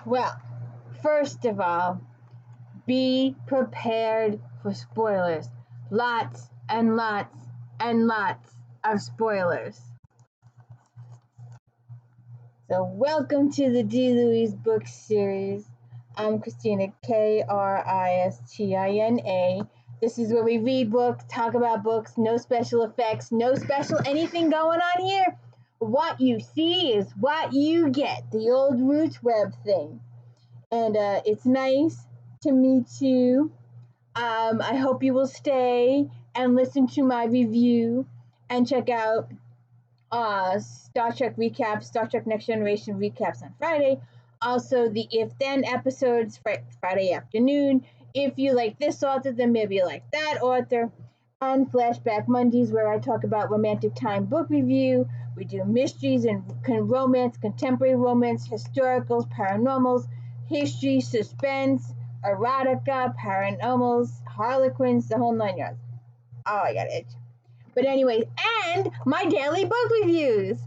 Well, first of all, be prepared for spoilers. Lots and lots and lots of spoilers. So, welcome to the D. Louise book series. I'm Christina, Kristina. This is where we read books, talk about books, no special effects, no special anything going on here. What you see is what you get, the old Roots Web thing. And it's nice to meet you. I hope you will stay and listen to my review and check out Star Trek recaps, Star Trek Next Generation recaps on Friday. Also, the If Then episodes Friday afternoon. If you like this author, then maybe you like that author. And Flashback Mondays, where I talk about romantic time book review. We do mysteries and romance, contemporary romance, historicals, paranormals, history, suspense, erotica, paranormals, harlequins, the whole 9 yards. Oh, I got it. But anyways, and my daily book reviews.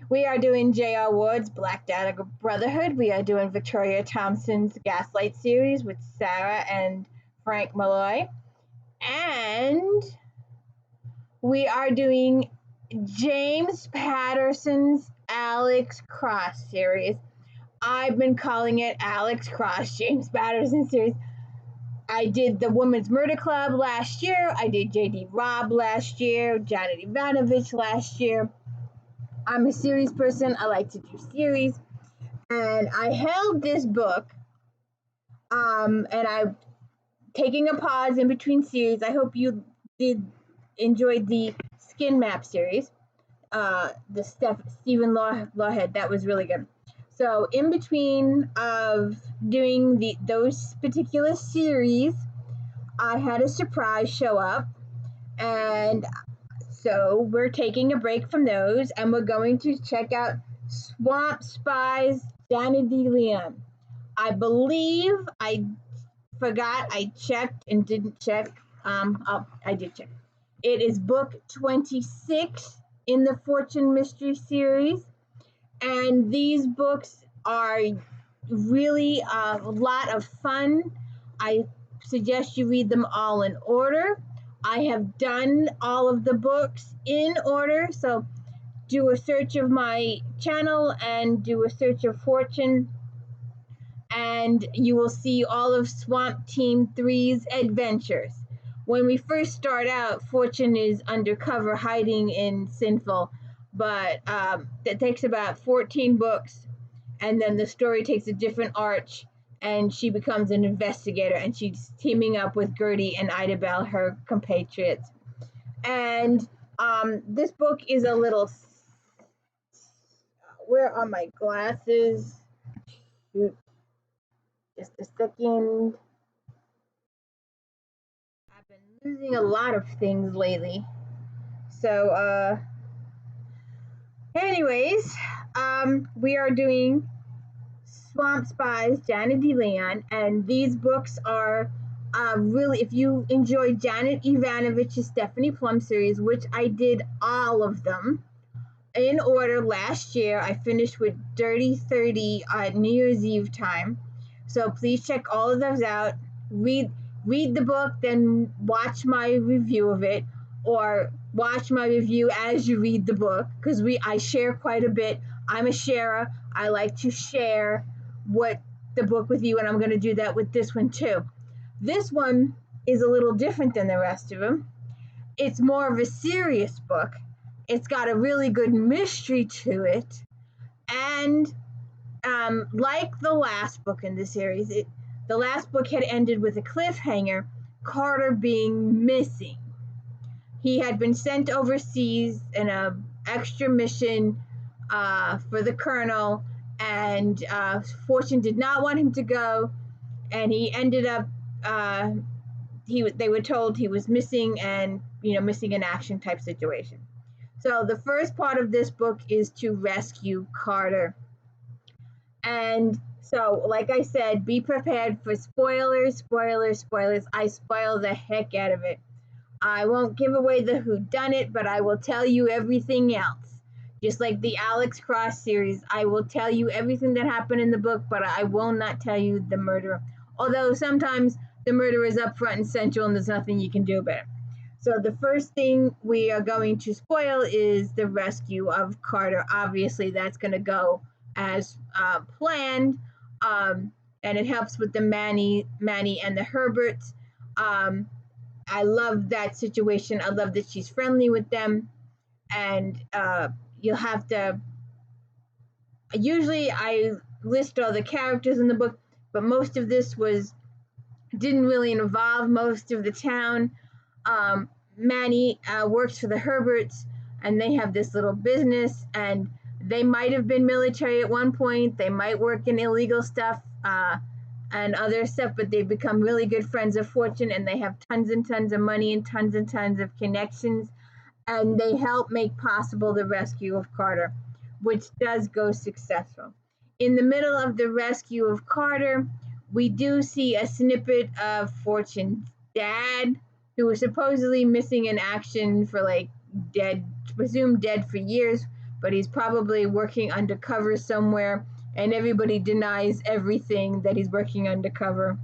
We are doing J.R. Ward's Black Dagger Brotherhood. We are doing Victoria Thompson's Gaslight series with Sarah and Frank Malloy. And we are doing James Patterson's Alex Cross series. I've been calling it Alex Cross James Patterson series. I did the Women's Murder Club last year. I did J.D. Robb last year, Janet Ivanovich last year. I'm a series person. I like to do series. And I held this book, and I'm taking a pause in between series. I hope you did enjoy the Skin Map series, the Stephen Lawhead. That was really good. So in between of doing those particular series, I had a surprise show up, and so we're taking a break from those, and we're going to check out Swamp Spies, Jana Deleon. I believe I forgot I checked and didn't check. I did check. It is book 26 in the Fortune Mystery series. And these books are really a lot of fun. I suggest you read them all in order. I have done all of the books in order, so do a search of my channel and do a search of Fortune, and you will see all of Swamp Team 3's adventures. When we first start out, Fortune is undercover hiding in Sinful, but that takes about 14 books, and then the story takes a different arch, and she becomes an investigator, and she's teaming up with Gertie and Idabel, her compatriots. And this book is a little... Where are my glasses? Shoot. Just a second. I've been losing a lot of things lately. So, anyways, we are doing Swamp Spies, Janet Deleon, and these books are really, if you enjoy Janet Ivanovich's Stephanie Plum series, which I did all of them in order last year. I finished with Dirty 30 at New Year's Eve time. So please check all of those out. Read the book, then watch my review of it, or watch my review as you read the book, because I share quite a bit. I'm a sharer. I like to share what the book with you, and I'm going to do that with this one too. This one is a little different than the rest of them. It's more of a serious book. It's got a really good mystery to it, and like the last book in the series, the last book had ended with a cliffhanger, Carter being missing. He had been sent overseas in an extra mission for the colonel, and Fortune did not want him to go, and he ended up, they were told he was missing, and missing in action type situation. So the first part of this book is to rescue Carter. And so, like I said, be prepared for spoilers. I spoil the heck out of it. I won't give away the whodunit, but I will tell you everything else. Just like the Alex Cross series, I will tell you everything that happened in the book, but I will not tell you the murder. Although sometimes the murder is up front and central and there's nothing you can do about it. So the first thing we are going to spoil is the rescue of Carter. Obviously, that's going to go as planned, and it helps with the Manny and the Herberts. I love that situation. I love that she's friendly with them, and you'll have to. Usually, I list all the characters in the book, but most of this didn't really involve most of the town. Manny works for the Herberts, and they have this little business, and they might have been military at one point. They might work in illegal stuff and other stuff, but they've become really good friends of fortune, and they have tons and tons of money and tons of connections, and they help make possible the rescue of Carter, which does go successful. In the middle of the rescue of Carter, we do see a snippet of Fortune's dad, who was supposedly missing in action for like presumed dead for years, but he's probably working undercover somewhere, and everybody denies everything that he's working undercover.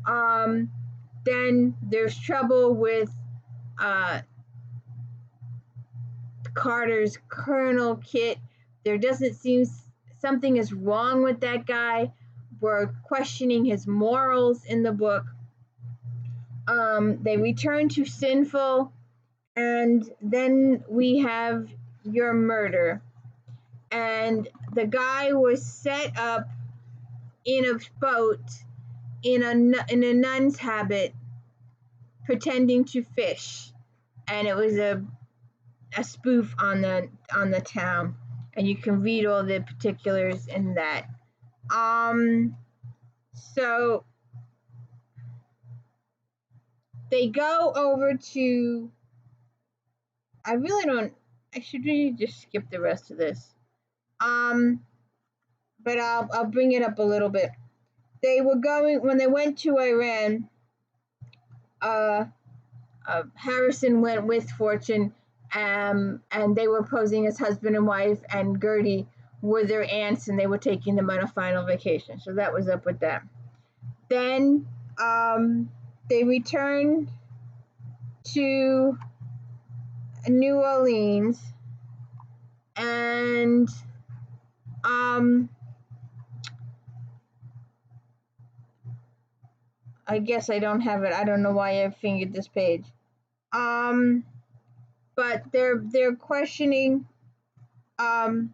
Then there's trouble with Carter's Colonel Kit. There doesn't seem something is wrong with that guy. We're questioning his morals in the book. They return to Sinful, and then we have your murder. And the guy was set up in a boat in a nun's habit, pretending to fish, and it was a spoof on the town, and you can read all the particulars in that. So they go over to. I should really just skip the rest of this. But I'll bring it up a little bit. They were going when they went to Iran. Harrison went with Fortune, and they were posing as husband and wife, and Gertie were their aunts, and they were taking them on a final vacation. So that was up with that. Then they returned to New Orleans, and I guess I don't have it. I don't know why I fingered this page. But they're questioning. Ronald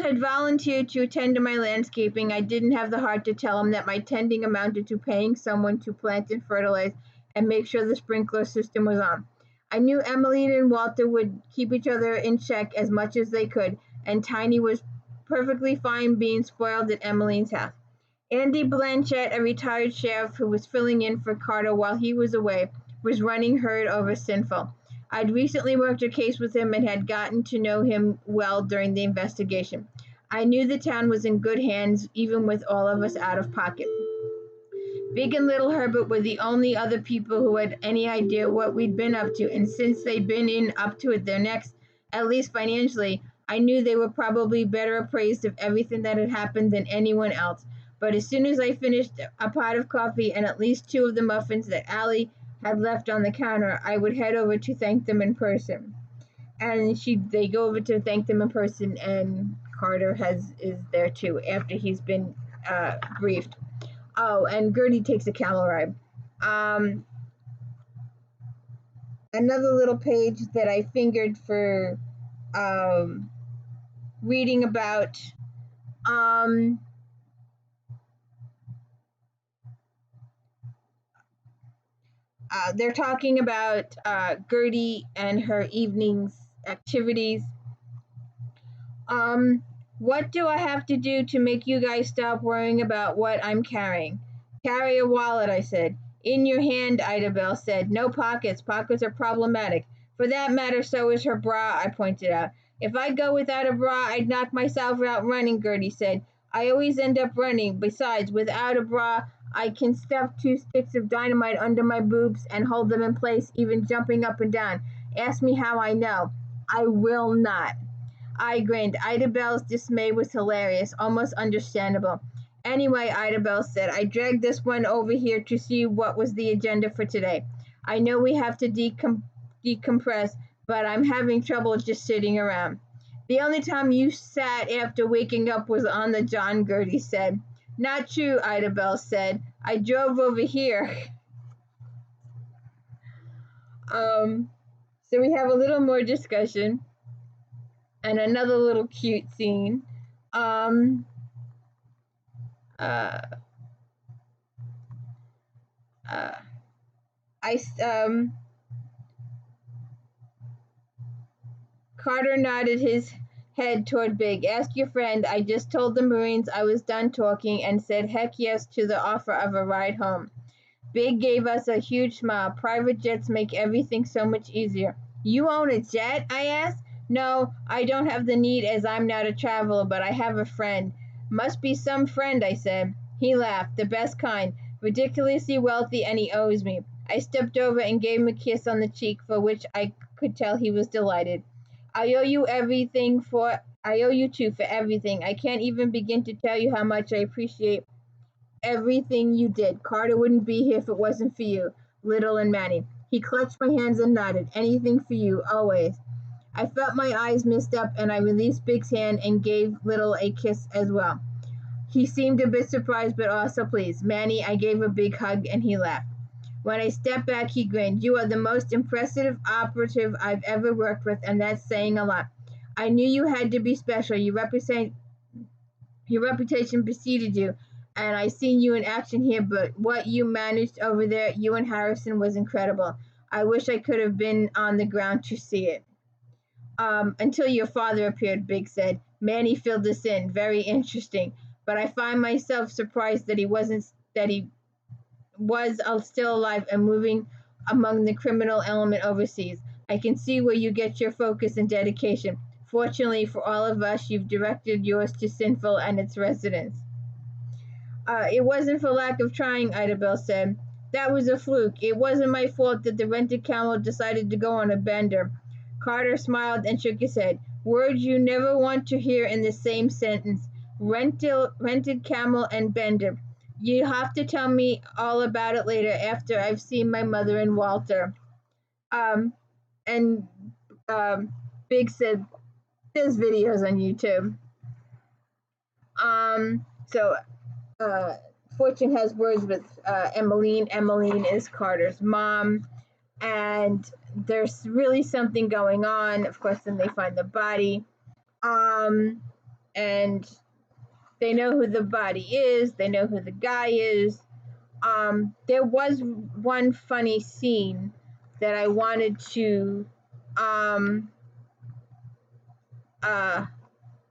had volunteered to attend to my landscaping. I didn't have the heart to tell him that my tending amounted to paying someone to plant and fertilize and make sure the sprinkler system was on. I knew Emmeline and Walter would keep each other in check as much as they could, and Tiny was perfectly fine being spoiled at Emmeline's house. Andy Blanchett, a retired sheriff who was filling in for Carter while he was away, was running herd over Sinful. I'd recently worked a case with him and had gotten to know him well during the investigation. I knew the town was in good hands, even with all of us out of pocket. Big and Little Herbert were the only other people who had any idea what we'd been up to, and since they'd been in up to it their necks, at least financially, I knew they were probably better appraised of everything that had happened than anyone else. But as soon as I finished a pot of coffee and at least 2 of the muffins that Allie had left on the counter, I would head over to thank them in person. And they go over to thank them in person, and Carter is there too after he's been briefed. Oh, and Gertie takes a camel ride. Another little page that I fingered for reading about. They're talking about Gertie and her evening's activities. What do I have to do to make you guys stop worrying about what I'm carrying? Carry a wallet, I said. In your hand, Ida Bell said. No pockets. Pockets are problematic. For that matter, so is her bra, I pointed out. If I go without a bra, I'd knock myself out running, Gertie said. I always end up running. Besides, without a bra, I can stuff 2 sticks of dynamite under my boobs and hold them in place, even jumping up and down. Ask me how I know. I will not. I grinned. Idabelle's dismay was hilarious, almost understandable. Anyway, Idabelle said, I dragged this one over here to see what was the agenda for today. I know we have to decompress, but I'm having trouble just sitting around. The only time you sat after waking up was on the John, Gertie said. Not true, Idabelle said. I drove over here. So we have a little more discussion and another little cute scene. Um, uh, uh, I Carter nodded his head toward Big. Ask your friend. I just told the Marines I was done talking and said heck yes to the offer of a ride home. Big gave us a huge smile. Private jets make everything so much easier. You own a jet? I asked. No, I don't have the need as I'm not a traveler, but I have a friend. Must be some friend, I said. He laughed, the best kind, ridiculously wealthy, and he owes me. I stepped over and gave him a kiss on the cheek, for which I could tell he was delighted. I owe you two for everything. I can't even begin to tell you how much I appreciate everything you did. Carter wouldn't be here if it wasn't for you, Little and Manny. He clutched my hands and nodded. Anything for you, always. I felt my eyes mist up and I released Big's hand and gave Little a kiss as well. He seemed a bit surprised but also pleased. Manny, I gave a big hug and he laughed. When I stepped back, he grinned. You are the most impressive operative I've ever worked with, and that's saying a lot. I knew you had to be special. Your reputation preceded you, and I seen you in action here, but what you managed over there, you and Harrison, was incredible. I wish I could have been on the ground to see it. Until your father appeared, Big said. Manny filled us in. Very interesting. But I find myself surprised that he was still alive and moving among the criminal element overseas. I can see where you get your focus and dedication. Fortunately for all of us, you've directed yours to Sinful and its residents. It wasn't for lack of trying, Idabelle said. That was a fluke. It wasn't my fault that the rented camel decided to go on a bender. Carter smiled and shook his head. Words you never want to hear in the same sentence. Rented camel and bender. You have to tell me all about it later after I've seen my mother and Walter. And Big said, there's videos on YouTube. So Fortune has words with Emmeline. Emmeline is Carter's mom. And there's really something going on. Of course, then they find the body. And they know who the body is. They know who the guy is. There was one funny scene that I wanted to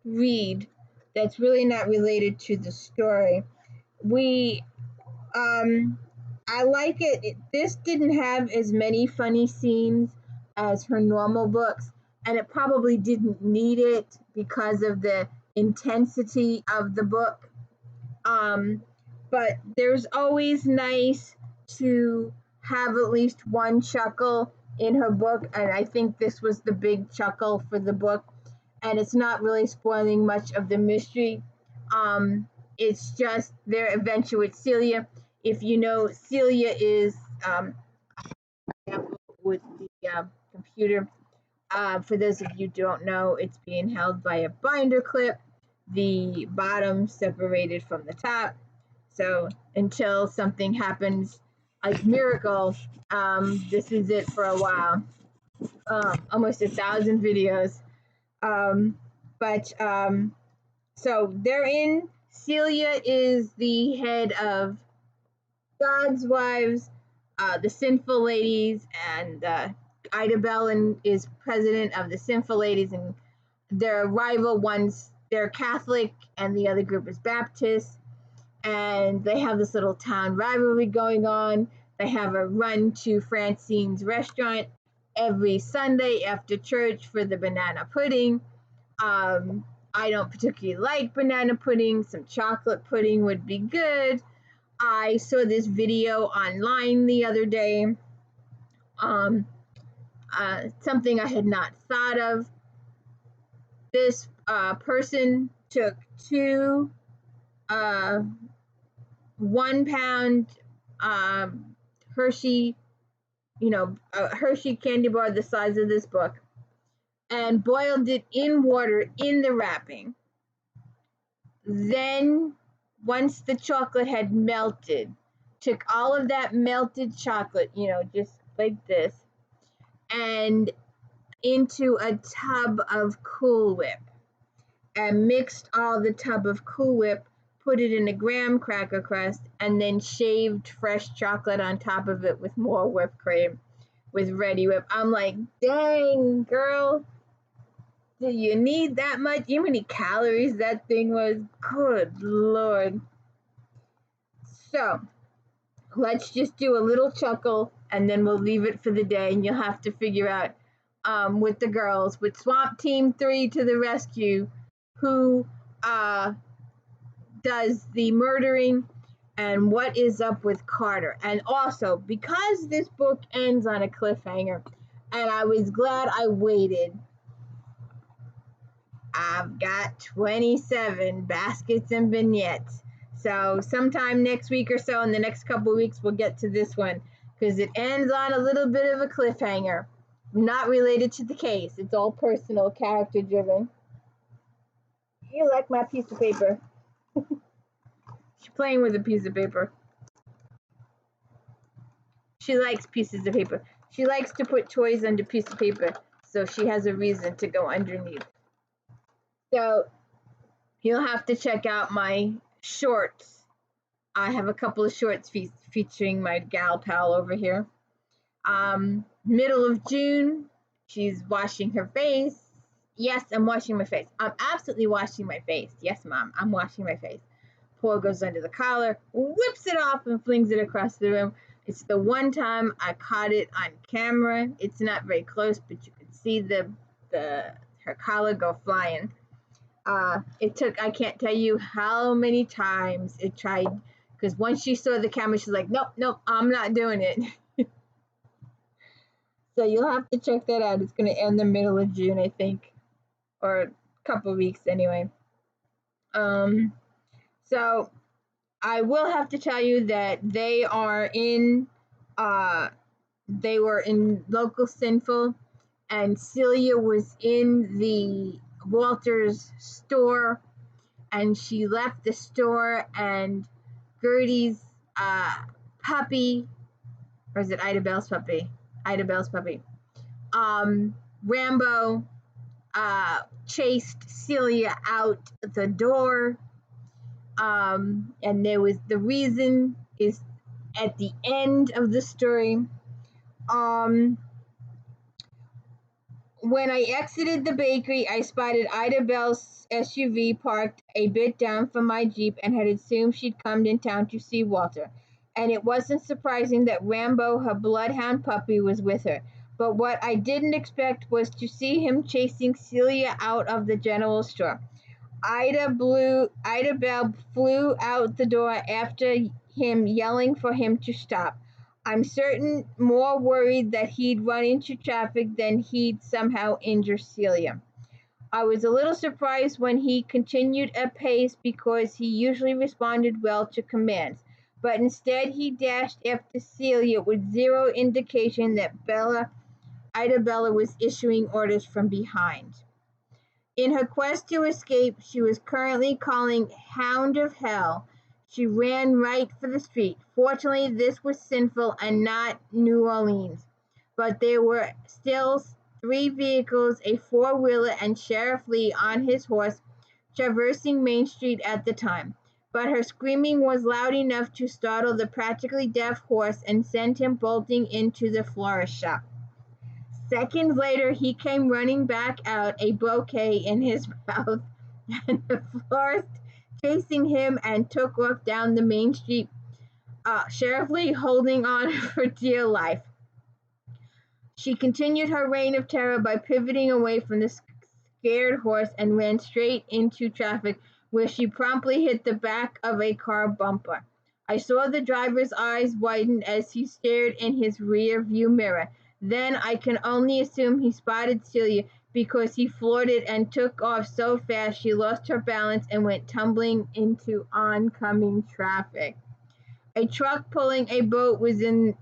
read that's really not related to the story. I like it. This didn't have as many funny scenes as her normal books, and it probably didn't need it because of the intensity of the book. But there's always nice to have at least one chuckle in her book, and I think this was the big chuckle for the book. And it's not really spoiling much of the mystery. It's just their adventure with Celia. If you know, Celia is with the computer. For those of you who don't know, it's being held by a binder clip, the bottom separated from the top. So until something happens like miracle, this is it for a while. Almost 1,000 videos. So they're in. Celia is the head of God's Wives, the Sinful Ladies, and Ida Bellin is president of the Sinful Ladies, and their rival ones, they're Catholic, and the other group is Baptist, and they have this little town rivalry going on. They have a run to Francine's restaurant every Sunday after church for the banana pudding. I don't particularly like banana pudding. Some chocolate pudding would be good. I saw this video online the other day. something I had not thought of. This person took two 1 pound Hershey, Hershey candy bar the size of this book, and boiled it in water in the wrapping. Then, once the chocolate had melted, took all of that melted chocolate, just like this, and into a tub of Cool Whip, and mixed all the tub of Cool Whip, put it in a graham cracker crust, and then shaved fresh chocolate on top of it with more whipped cream with Ready Whip. I'm like, dang, girl, do you need that much? You know how many calories that thing was? Good Lord. So, let's just do a little chuckle, and then we'll leave it for the day, and you'll have to figure out with the girls, with Swamp Team 3 to the rescue, who does the murdering and what is up with Carter. And also, because this book ends on a cliffhanger, and I was glad I waited, I've got 27 baskets and vignettes. So sometime next week or so, in the next couple of weeks, we'll get to this one, because it ends on a little bit of a cliffhanger. Not related to the case. It's all personal, character driven. You like my piece of paper? She's playing with a piece of paper. She likes pieces of paper. She likes to put toys under piece of paper, so she has a reason to go underneath. So you'll have to check out my shorts. I have a couple of shorts featuring my gal pal over here. Middle of June, she's washing her face. Yes, I'm washing my face. I'm absolutely washing my face. Yes, Mom, I'm washing my face. Paul goes under the collar, whips it off, and flings it across the room. It's the one time I caught it on camera. It's not very close, but you can see her collar go flying. It took, I can't tell you how many times it tried, because once she saw the camera, she's like, nope, I'm not doing it. So you'll have to check that out. It's going to end the middle of June, I think, or a couple of weeks anyway. So I will have to tell you that they were in Local Sinful, and Celia was in the Walters store, and she left the store, and Gertie's puppy, or is it Ida Bell's puppy? Ida Bell's puppy. Rambo chased Celia out the door. And there was, the reason is at the end of the story. When I exited the bakery, I spotted Ida Bell's SUV parked a bit down from my Jeep, and had assumed she'd come in town to see Walter. And it wasn't surprising that Rambo, her bloodhound puppy, was with her. But what I didn't expect was to see him chasing Celia out of the general store. Ida Bell flew out the door after him, yelling for him to stop. I'm certain more worried that he'd run into traffic than he'd somehow injure Celia. I was a little surprised when he continued apace, because he usually responded well to commands, but instead he dashed after Celia with zero indication that Ida Bella was issuing orders from behind. In her quest to escape, she was currently calling Hound of Hell. She ran right for the street. Fortunately, this was Sinful and not New Orleans, but there were still 3 vehicles, a 4-wheeler, and Sheriff Lee on his horse, traversing Main Street at the time. But her screaming was loud enough to startle the practically deaf horse and send him bolting into the florist shop. Seconds later, he came running back out, a bouquet in his mouth, and the florist chasing him, and took off down the main street, Sheriff Lee holding on for dear life. She continued her reign of terror by pivoting away from the scared horse and ran straight into traffic, where she promptly hit the back of a car bumper. I saw the driver's eyes widen as he stared in his rear view mirror. Then I can only assume he spotted Celia because he floored it and took off so fast she lost her balance and went tumbling into oncoming traffic. A truck pulling a boat was in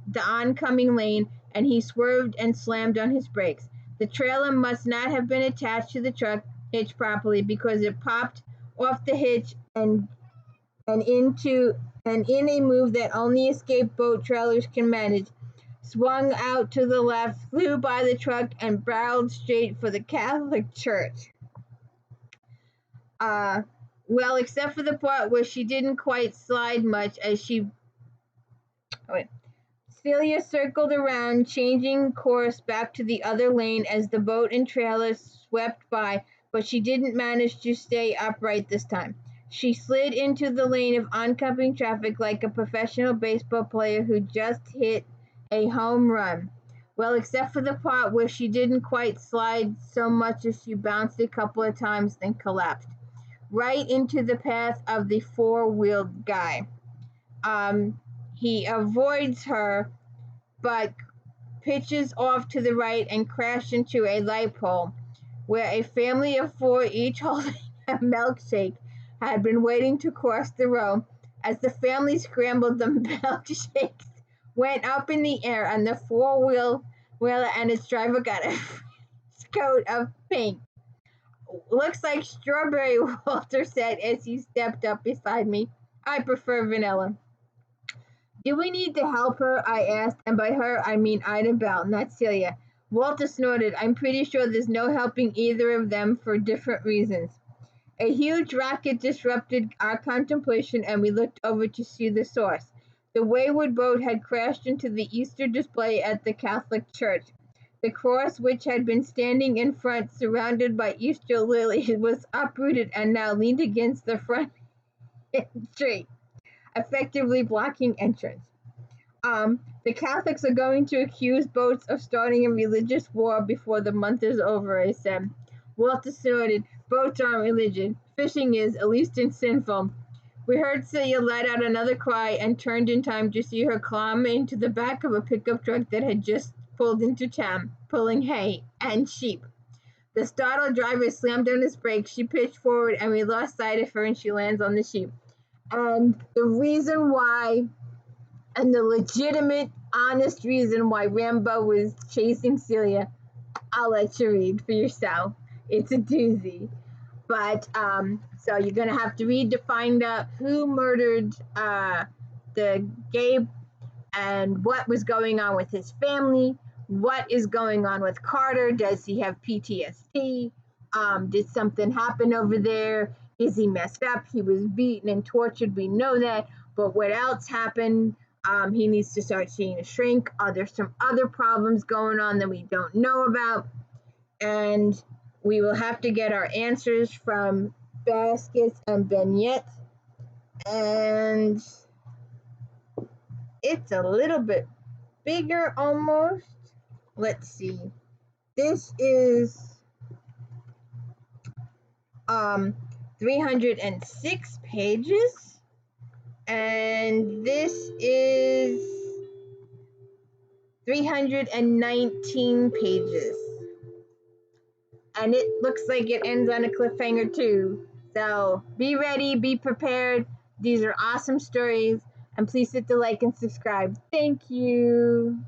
the oncoming lane, and he swerved and slammed on his brakes. The trailer must not have been attached to the truck hitch properly because it popped off the hitch and into and in a move that only escaped boat trailers can manage, swung out to the left, flew by the truck, and barreled straight for the Catholic Church. Well, except for the part where she didn't quite slide much as she. Oh, wait. Celia circled around, changing course back to the other lane as the boat and trailer swept by, but she didn't manage to stay upright this time. She slid into the lane of oncoming traffic like a professional baseball player who just hit a home run. Well, except for the part where she didn't quite slide so much as she bounced a couple of times, then collapsed right into the path of the four-wheeled guy. He avoids her, but pitches off to the right and crashed into a light pole, where a family of four, each holding a milkshake, had been waiting to cross the road. As the family scrambled, the milkshakes went up in the air, and the four-wheeler and its driver got a coat of pink. Looks like strawberry, Walter said as he stepped up beside me. I prefer vanilla. Do we need to help her? I asked, and by her I mean Ida Bell, not Celia. Walter snorted. I'm pretty sure there's no helping either of them for different reasons. A huge rocket disrupted our contemplation, and we looked over to see the source. The wayward boat had crashed into the Easter display at the Catholic Church. The cross, which had been standing in front, surrounded by Easter lilies, was uprooted and now leaned against the front tree, effectively blocking entrance. The Catholics are going to accuse boats of starting a religious war before the month is over, I said. Walter snorted. Boats aren't religion. Fishing is, at least in sinful. We heard Celia let out another cry and turned in time to see her climb into the back of a pickup truck that had just pulled into town, pulling hay and sheep. The startled driver slammed on his brakes. She pitched forward, and we lost sight of her, and she lands on the sheep. And the reason why, and the legitimate, honest reason why Rambo was chasing Celia, I'll let you read for yourself. It's a doozy. But, so you're going to have to read to find out who murdered the Gabe and what was going on with his family, what is going on with Carter. Does he have PTSD? Did something happen over there? Is he messed up? He was beaten and tortured. We know that. But what else happened? He needs to start seeing a shrink. Are there some other problems going on that we don't know about? And we will have to get our answers from Baskets and Beignet. And it's a little bit bigger almost. Let's see. This is 306 pages. And this is 319 pages. And it looks like it ends on a cliffhanger too. So be ready, be prepared. These are awesome stories. And please hit the like and subscribe. Thank you.